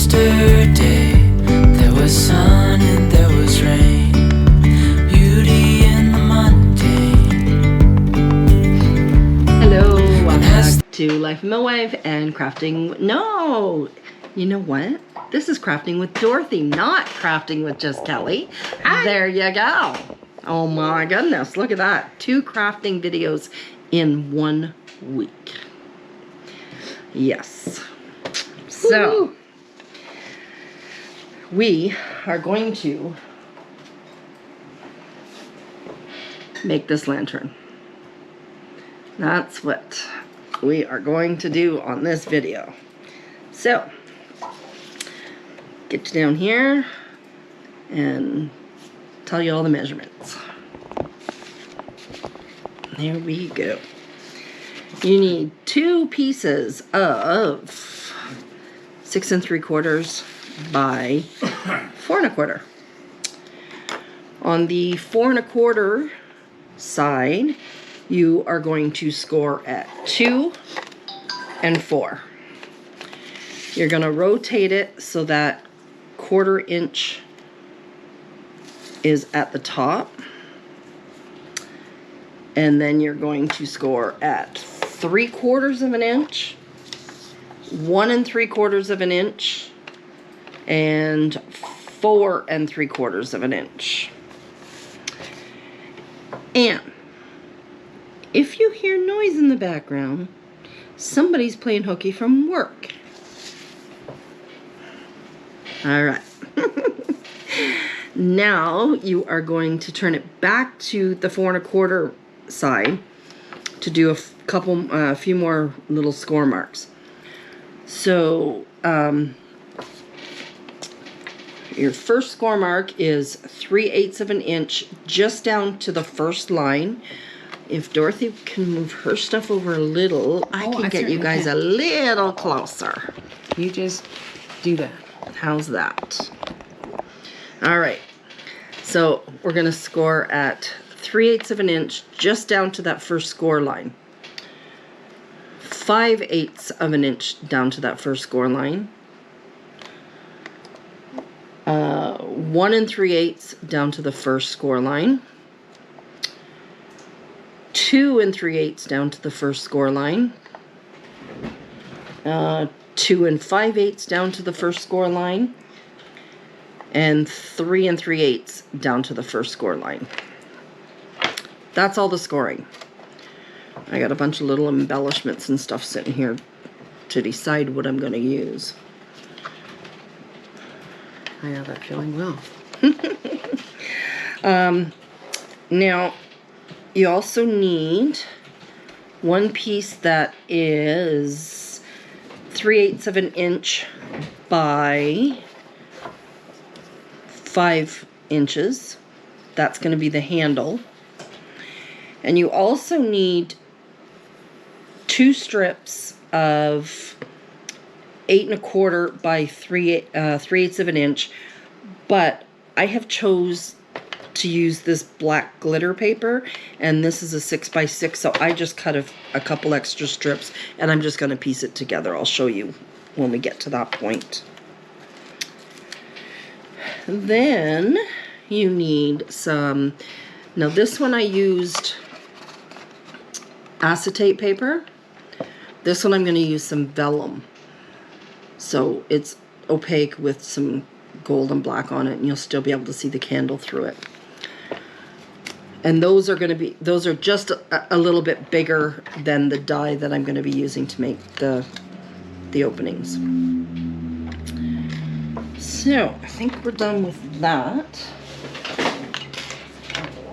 Yesterday there was sun and there was rain, beauty in the mundane. Hello, welcome back to Life of Midwife and Crafting. No, you know what? This is Crafting with Dorothy, not Crafting with just Kelly. There you go. Oh my goodness, look at that. 2 crafting videos in 1 week. Yes. So, we are going to make this lantern. That's what we are going to do on this video. So, get you down here and tell you all the measurements. There we go. You need 2 pieces of 6 3/4 by 4 1/4. On the 4 1/4 side, you are going to score at 2 and 4. You're going to rotate it so that 1/4 inch is at the top, and then you're going to score at 3/4 of an inch, 1 3/4 of an inch, and 4 3/4 of an inch. And if you hear noise in the background, somebody's playing hooky from work. All right. Now you are going to turn it back to the 4 1/4 side to do a few more little score marks. So your first score mark is 3/8 of an inch, just down to the first line. If Dorothy can move her stuff over a little, I can get you guys a little closer. You just do that. How's that? All right. So we're going to score at 3/8 of an inch, just down to that first score line. 5/8 of an inch down to that first score line. 1 3/8 down to the first score line. 2 3/8 down to the first score line. 2 5/8 down to the first score line. And 3 3/8 down to the first score line. That's all the scoring. I got a bunch of little embellishments and stuff sitting here to decide what I'm going to use. I know that feeling well. Now, you also need 1 piece that is 3/8 of an inch by 5 inches. That's going to be the handle. And you also need 2 strips of 8 1/4 by 3/8 of an inch, but I have chose to use this black glitter paper, and this is a 6 by 6, so I just cut a couple extra strips, and I'm just going to piece it together. I'll show you when we get to that point. Then you need some, now this one I used acetate paper. This one I'm going to use some vellum. So it's opaque with some gold and black on it, and you'll still be able to see the candle through it. And those are just a little bit bigger than the die that I'm going to be using to make the openings. So I think we're done with that.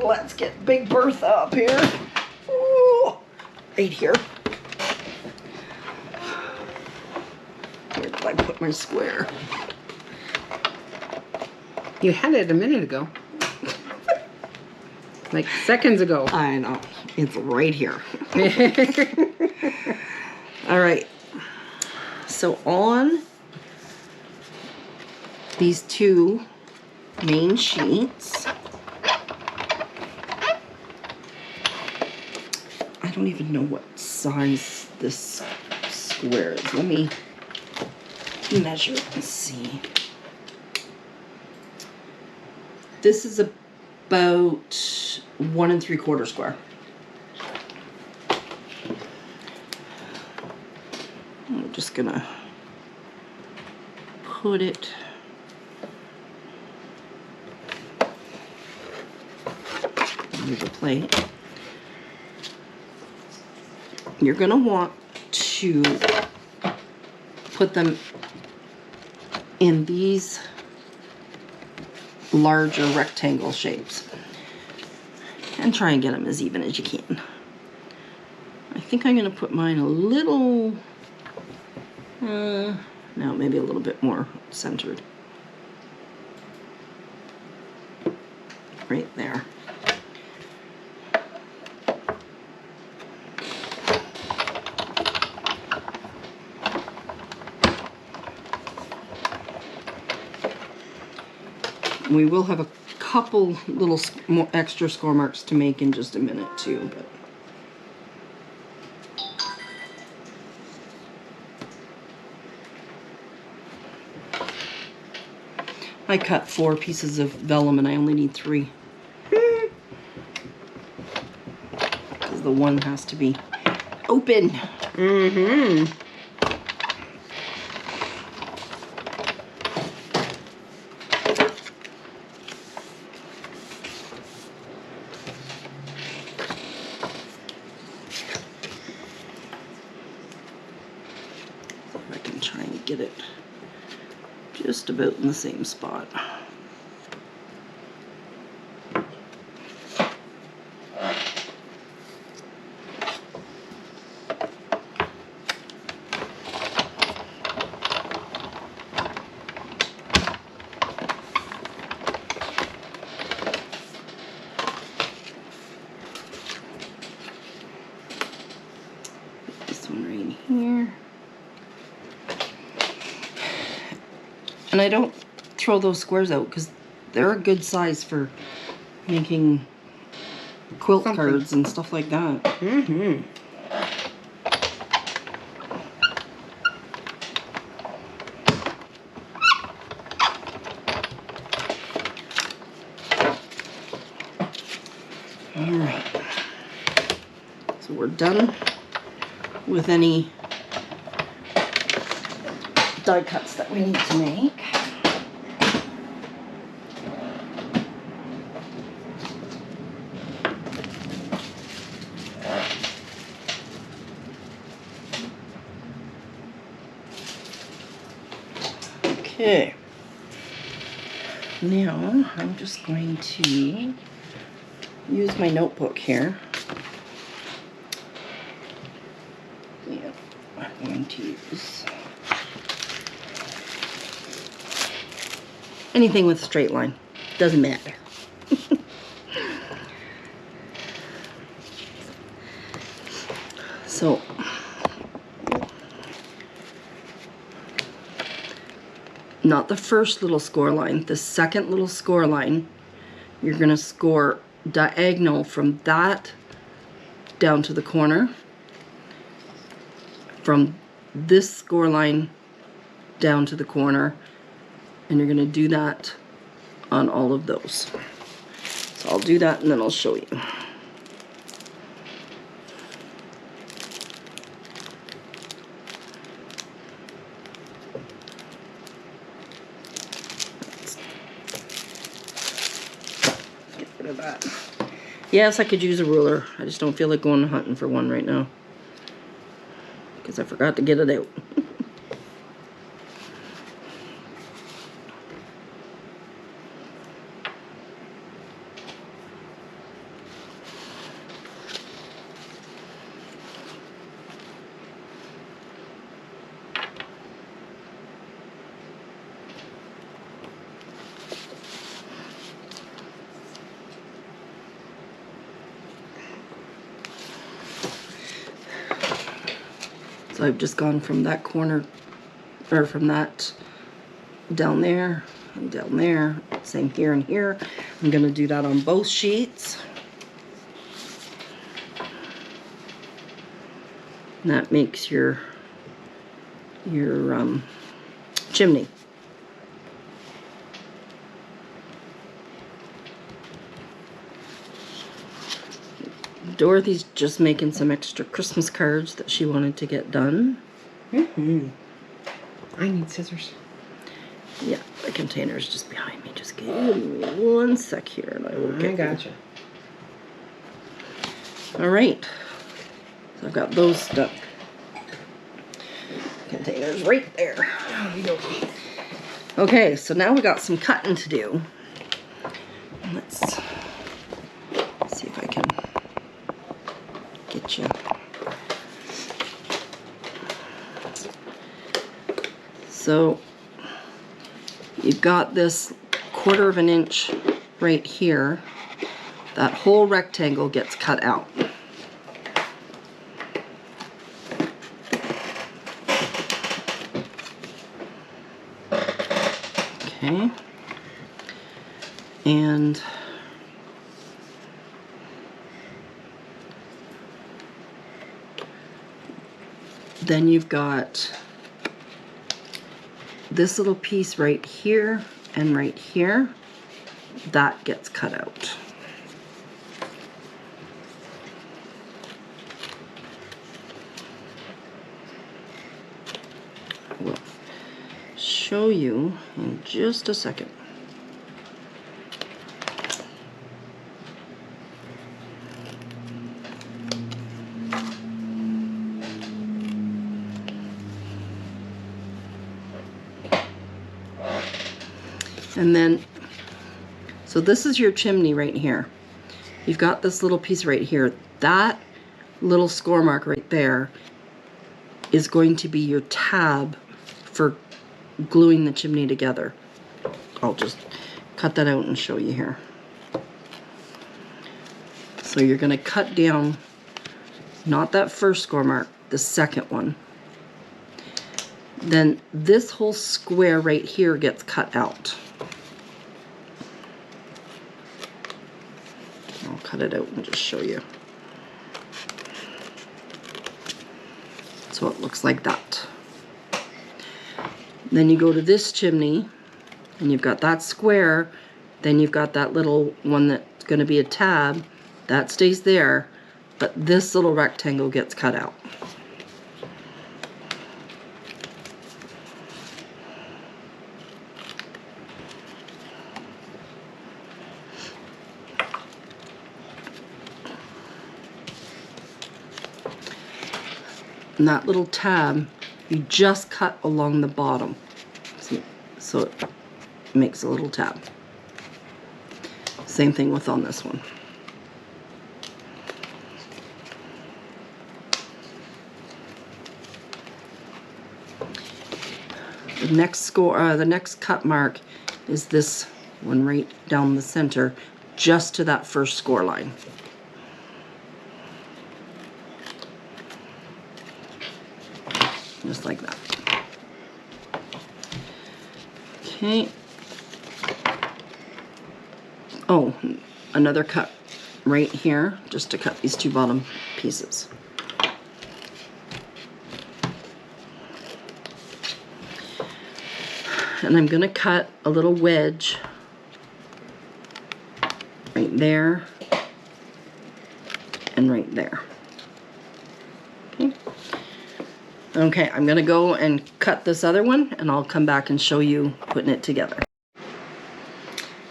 Let's get Big Bertha up here. Ooh, right here. Where did I put my square? You had it a minute ago. Like seconds ago. I know. It's right here. All right. So on these 2 main sheets, I don't even know what size this square is. Let me measure and see. This is about 1 3/4 square. I'm just gonna put it on the plate. You're gonna want to put them in these larger rectangle shapes and try and get them as even as you can. I think I'm going to put mine a little, no, maybe a little bit more centered. Right there. We will have a couple little more extra score marks to make in just a minute too, but I cut 4 pieces of vellum and I only need 3. Because the one has to be open. Mm-hmm. I can try and get it just about in the same spot. This one right here. And I don't throw those squares out because they're a good size for making quilt cards and stuff like that. Mm-hmm. All right. So we're done with any die cuts that we need to make. Okay. Now I'm just going to use my notebook here. Yeah, I'm going to use anything with a straight line. Doesn't matter. So not the first little score line, the second little score line, you're going to score diagonal from that down to the corner, from this score line down to the corner, and you're going to do that on all of those. So I'll do that and then I'll show you. Get rid of that. Yes, I could use a ruler. I just don't feel like going hunting for one right now because I forgot to get it out. So I've just gone from that corner, or from that down there and down there, same here and here. I'm going to do that on both sheets. And that makes your chimney. Dorothy's just making some extra Christmas cards that she wanted to get done. I need scissors. Yeah, the container's just behind me. Just give me one sec here and I will get I gotcha. All right. So I've got those done. Container's right there. Okay, so now we got some cutting to do. Let's see if I can get you. So you've got this 1/4 of an inch right here. That whole rectangle gets cut out. Okay. And then you've got this little piece right here and right here. That gets cut out. I will show you in just a second. And then, so this is your chimney right here. You've got this little piece right here. That little score mark right there is going to be your tab for gluing the chimney together. I'll just cut that out and show you here. So you're going to cut down, not that first score mark, the second one. Then this whole square right here gets cut out. I'll cut it out and just show you. So it looks like that. Then you go to this chimney and you've got that square, then you've got that little one that's going to be a tab, that stays there, but this little rectangle gets cut out. And that little tab, you just cut along the bottom. See? So it makes a little tab. Same thing with on this one. The next cut mark is this one right down the center, just to that first score line. Just like that. Okay. Oh, another cut right here, just to cut these two bottom pieces. And I'm going to cut a little wedge right there and right there. Okay. Okay, I'm going to go and cut this other one and I'll come back and show you putting it together.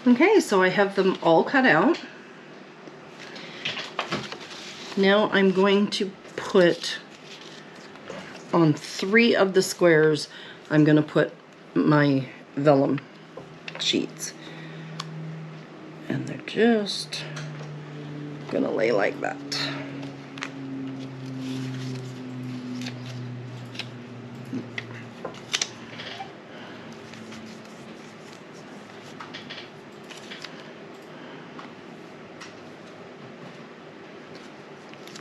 Okay, so I have them all cut out. Now I'm going to put on 3 of the squares, I'm going to put my vellum sheets. And they're just going to lay like that.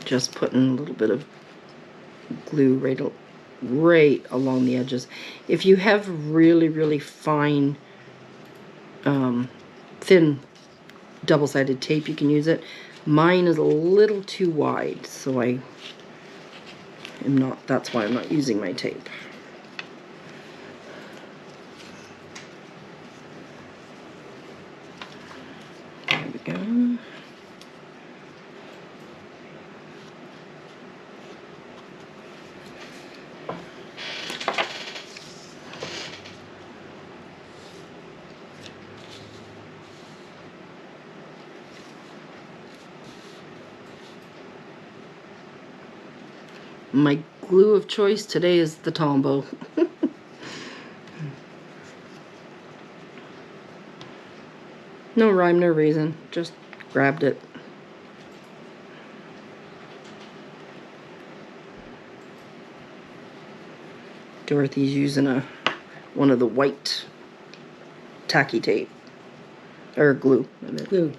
Just putting a little bit of glue right along the edges. If you have really fine thin double-sided tape, you can use it. Mine is a little too wide, so that's why I'm not using my tape. My glue of choice today is the Tombow. No rhyme, no reason. Just grabbed it. Dorothy's using one of the white tacky tape. Or glue. Glue.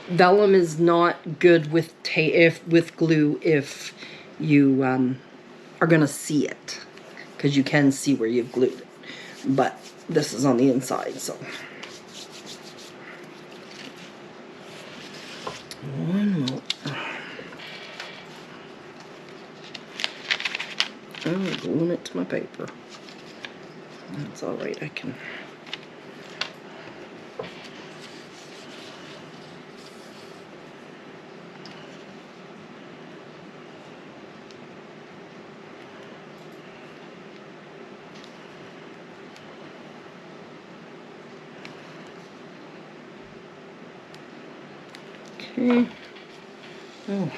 Vellum is not good with glue if you are gonna see it, because you can see where you've glued it. But this is on the inside, so one more. I'm gluing it to my paper. That's all right. I can. Okay. Oh.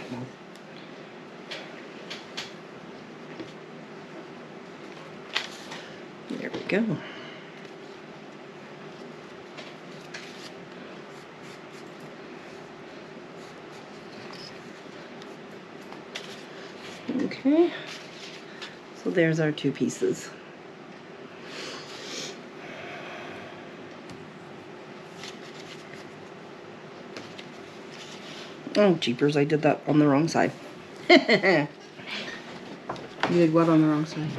There we go. Okay. So there's our two pieces. Oh, jeepers, I did that on the wrong side. You did what on the wrong side?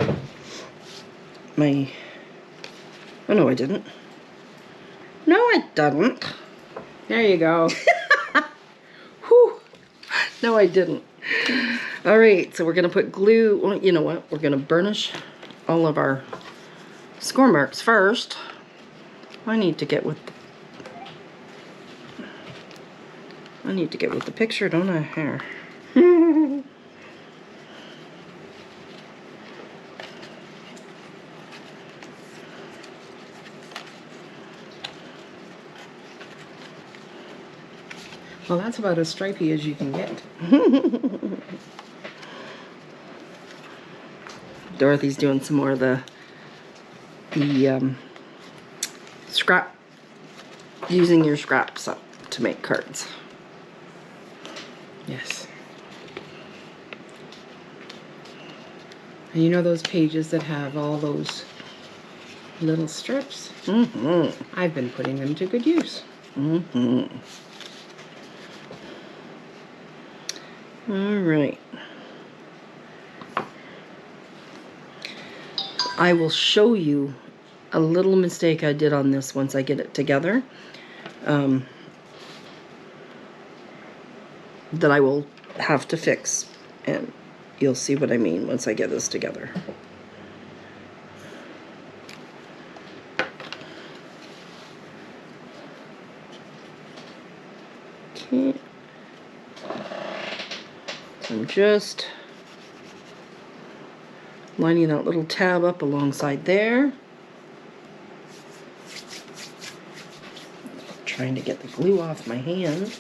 Oh, no, I didn't. No, I didn't. There you go. Whew. No, I didn't. All right, so we're going to put glue. Well, you know what? We're going to burnish all of our score marks first. I need to get with the picture, don't I? Here. Well, that's about as stripey as you can get. Dorothy's doing some more of the scrap, using your scraps up to make cards. Yes. And you know those pages that have all those little strips? Mm-hmm. I've been putting them to good use. Mm-hmm. All right. I will show you a little mistake I did on this once I get it together. That I will have to fix, and you'll see what I mean once I get this together. Okay. So I'm just lining that little tab up alongside there. Trying to get the glue off my hand.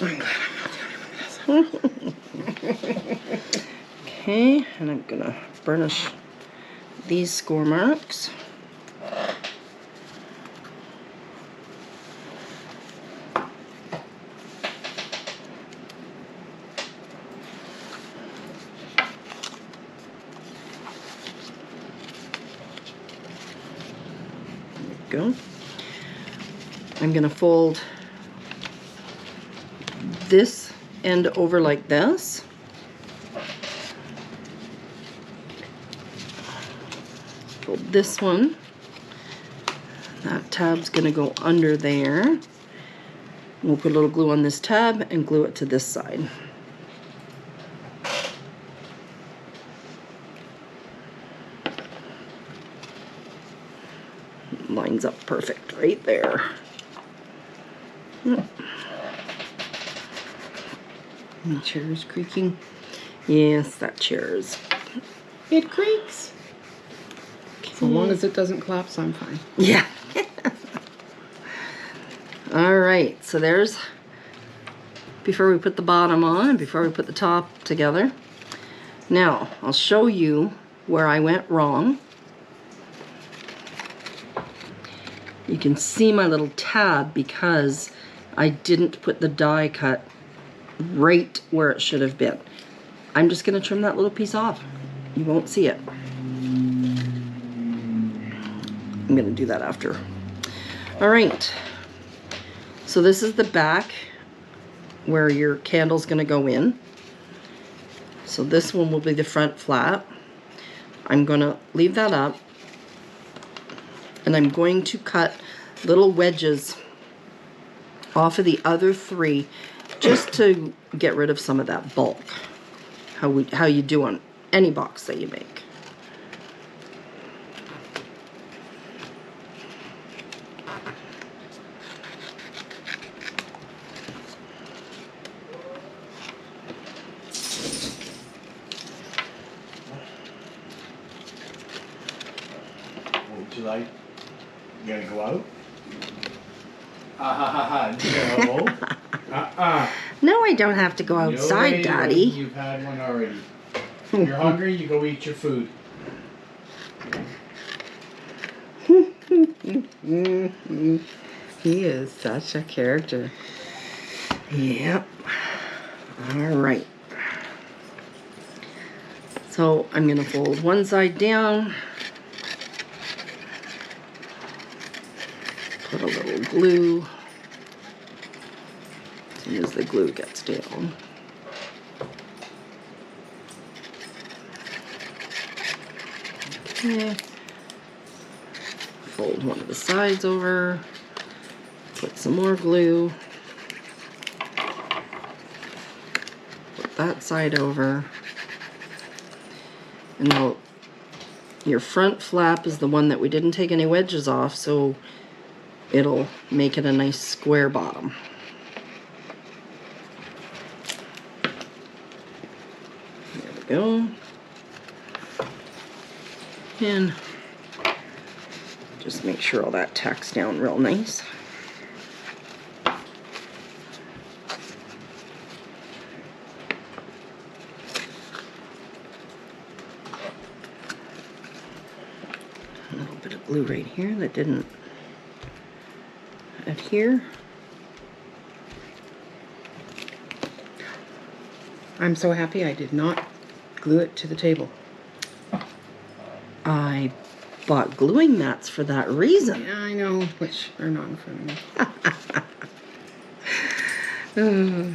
I'm glad I'm not the only one with this. Okay, and I'm gonna burnish these score marks. Go. I'm going to fold this end over like this. Fold this one. That tab's going to go under there. We'll put a little glue on this tab and glue it to this side. Lines up perfect right there. The chair is creaking. Yes, that chair is. It creaks. So long as it doesn't collapse, I'm fine. Yeah. All right, so there's, before we put the bottom on and before we put the top together. Now, I'll show you where I went wrong. You can see my little tab because I didn't put the die cut right where it should have been. I'm just going to trim that little piece off. You won't see it. I'm going to do that after. All right. So this is the back where your candle's going to go in. So this one will be the front flap. I'm going to leave that up. And I'm going to cut little wedges off of the other three just to get rid of some of that bulk. How you do on any box that you make. What would you like? You gonna go out? No. No, I don't have to go No outside, way, Daddy. You've had one already. You're hungry, you go eat your food. He is such a character. Yep. All right. So I'm going to fold one side down. Put a little glue. As soon as the glue gets down. Okay. Fold one of the sides over. Put some more glue. Put that side over. And now your front flap is the one that we didn't take any wedges off, so it'll make it a nice square bottom. There we go. And just make sure all that tacks down real nice. A little bit of glue right here that didn't adhere. I'm so happy I did not glue it to the table. I bought gluing mats for that reason. Yeah, I know, which are not in front of me.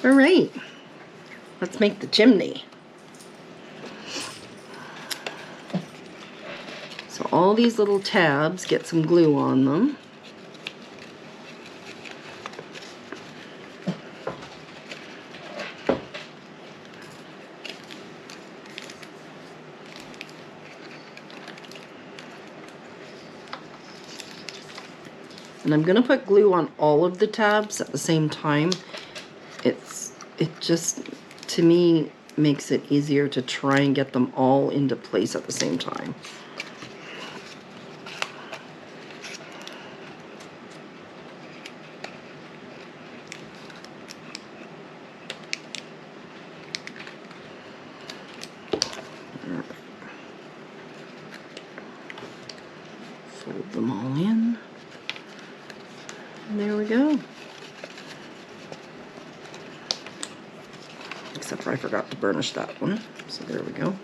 All right, let's make the chimney. So all these little tabs, get some glue on them. And I'm gonna put glue on all of the tabs at the same time. It just, to me, makes it easier to try and get them all into place at the same time. Fold them all in. And there we go. Except for I forgot to burnish that one. So there we go.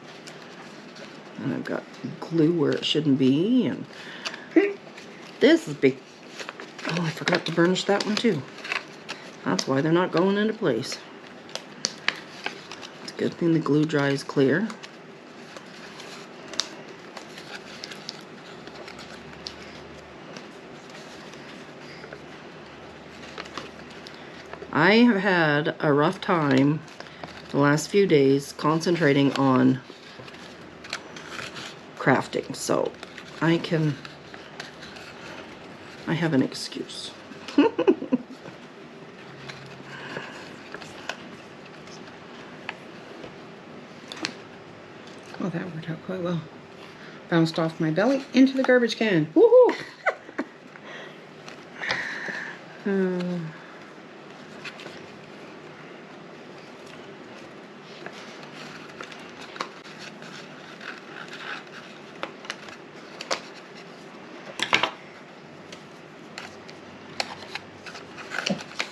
And I've got glue where it shouldn't be. And this is big. Oh, I forgot to burnish that one too. That's why they're not going into place. It's a good thing the glue dries clear. I have had a rough time the last few days concentrating on crafting, so I have an excuse. Oh, that worked out quite well. Bounced off my belly into the garbage can. Woohoo!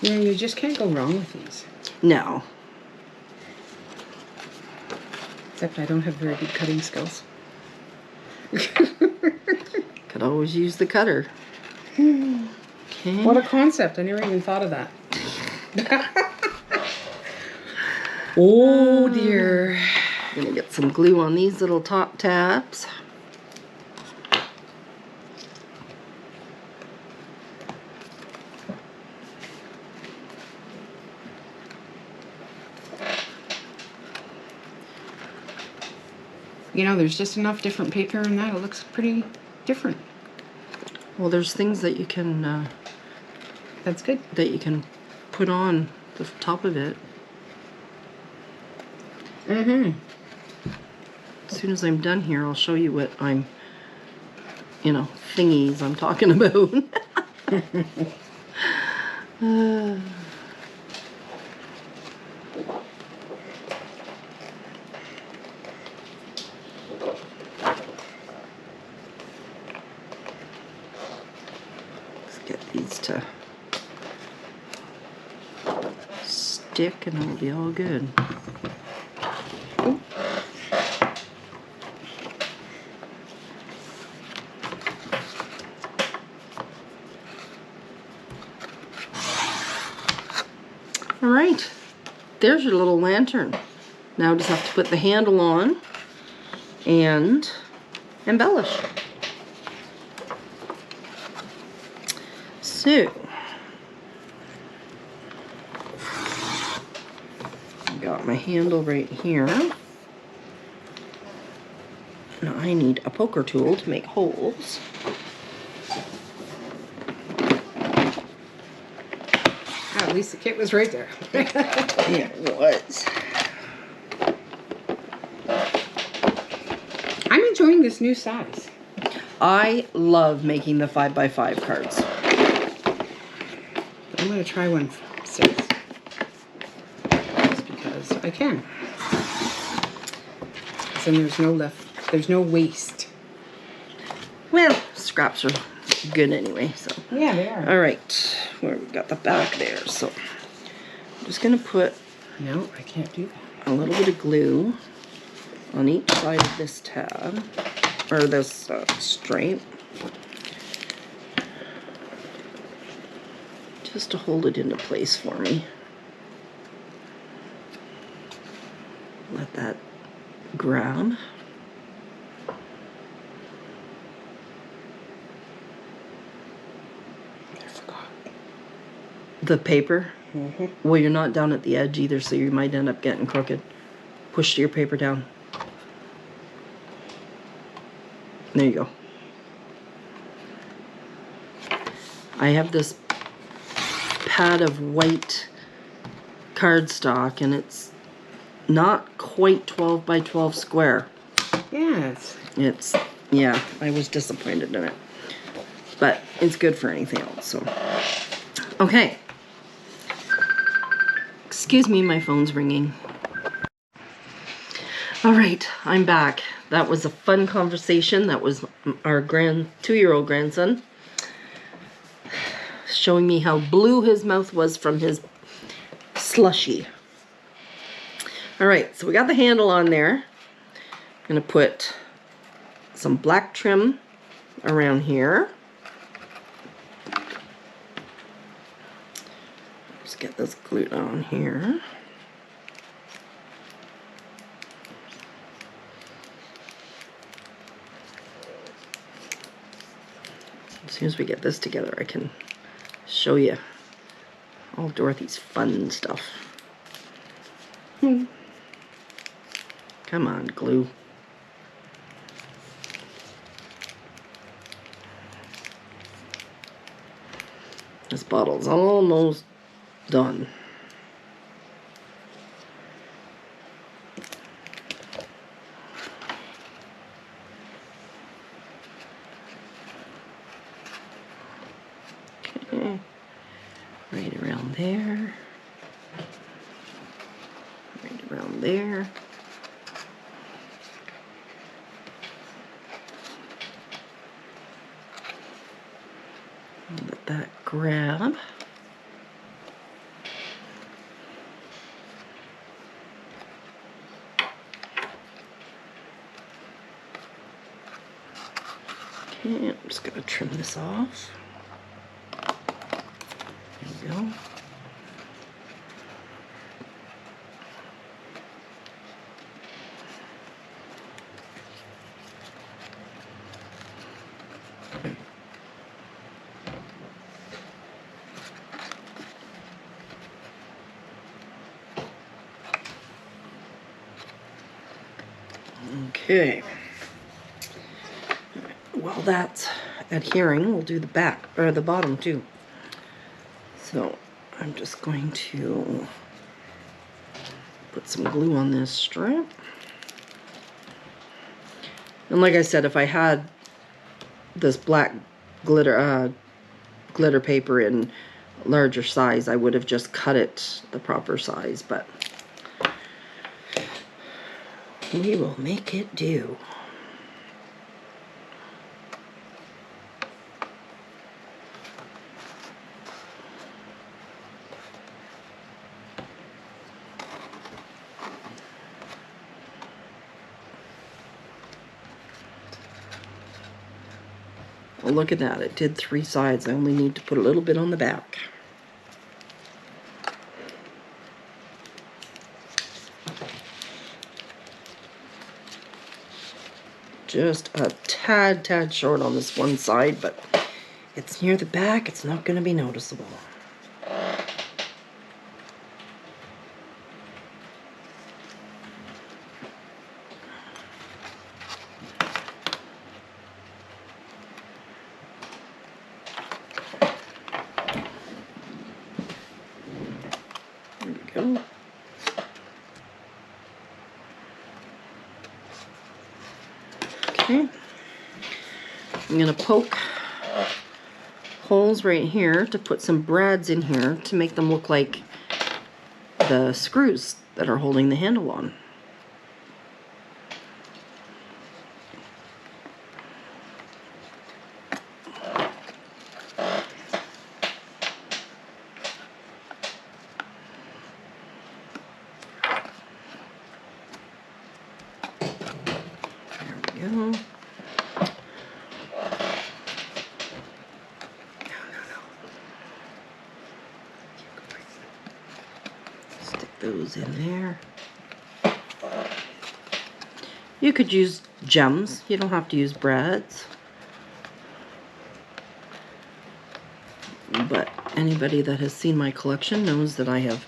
Yeah, you just can't go wrong with these. No. Except I don't have very good cutting skills. Could always use the cutter. Okay. What a concept. I never even thought of that. Oh dear. I'm gonna get some glue on these little top tabs. You know, there's just enough different paper in that. It looks pretty different. Well, there's things that you can That's good. put on the top of it. Mm-hmm. As soon as I'm done here, I'll show you what I'm, thingies I'm talking about. Let's get these to stick and it'll be all good. All right, there's your little lantern. Now just have to put the handle on and embellish. So, I got my handle right here. Now I need a poker tool to make holes. At least the kit was right there. Yeah, it was. I'm enjoying this new size. I love making the 5x5 cards. I'm going to try one 6. Just because I can. Then there's no waste. Well, scraps are good anyway, so. Yeah, they are. All right, where we got the back there. So I'm just gonna put No, I can't do that. a little bit of glue on each side of this tab, or this stripe, just to hold it into place for me. Let that grab. I forgot. The paper? Mm-hmm. Well, you're not down at the edge either, so you might end up getting crooked. Push your paper down. There you go. I have this pad of white cardstock, and it's not quite 12 by 12 square. Yes. Yeah, I was disappointed in it. But it's good for anything else, so. Okay. Excuse me, my phone's ringing. All right, I'm back. That was a fun conversation. That was our 2-year-old grandson showing me how blue his mouth was from his slushy. All right, so we got the handle on there. I'm gonna put some black trim around here. Let's get this glued on here. As soon as we get this together, I can show you all Dorothy's fun stuff. Come on, glue. This bottle's almost done. there. Right around there. Let that grab. Okay, I'm just going to trim this off. There we go. Okay. While that's adhering, we'll do the back, or the bottom too. So I'm just going to put some glue on this strip. And like I said, if I had this black glitter paper in larger size, I would have just cut it the proper size, but we will make it do. Well, look at that. It did 3 sides. I only need to put a little bit on the back. Just a tad short on this one side, but it's near the back. It's not going to be noticeable. There we go. Okay. I'm going to poke holes right here to put some brads in here to make them look like the screws that are holding the handle on. There we go. Those in there. You could use gems. You don't have to use brads. But anybody that has seen my collection knows that I have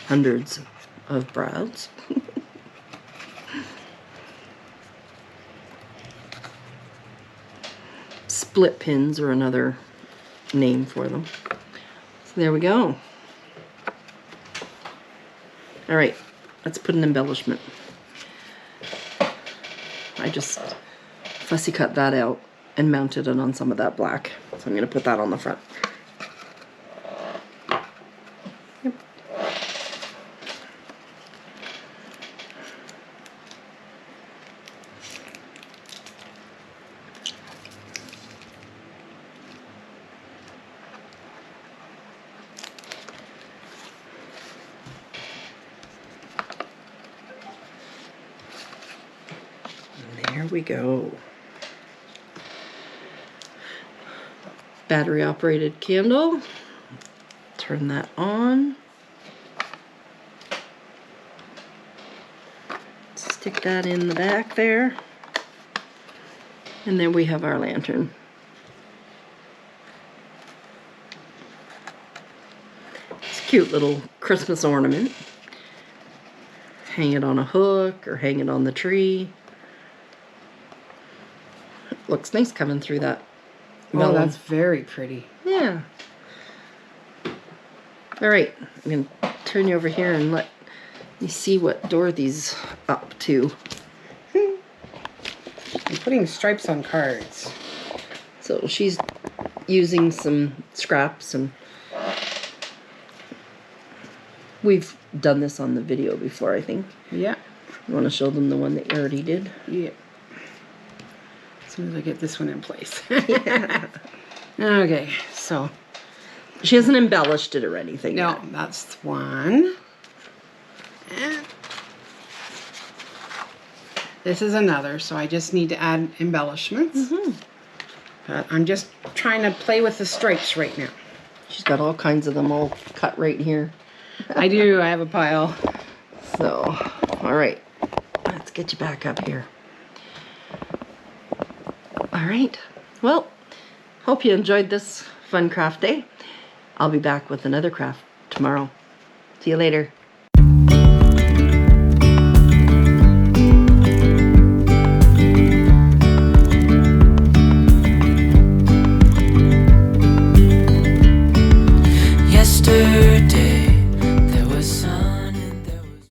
hundreds of brads. Split pins are another name for them. So there we go. All right, let's put an embellishment. I just fussy cut that out and mounted it on some of that black. So I'm going to put that on the front. Yep. There we go. Battery operated candle. Turn that on. Stick that in the back there. And then we have our lantern. It's a cute little Christmas ornament. Hang it on a hook or hang it on the tree. Looks nice coming through that melon. Oh, that's very pretty. Yeah. All right, I'm going to turn you over here and let you see what Dorothy's up to. I'm putting stripes on cards. So she's using some scraps and We've done this on the video before, I think. Yeah. You want to show them the one that you already did? Yeah. As soon as I get this one in place. Okay, so. She hasn't embellished it or anything No, yet. that's one. And this is another, so I just need to add embellishments. But I'm just trying to play with the stripes right now. She's got all kinds of them all cut right here. I do, I have a pile. So, all right. Let's get you back up here. All right. Well, hope you enjoyed this fun craft day. I'll be back with another craft tomorrow. See you later.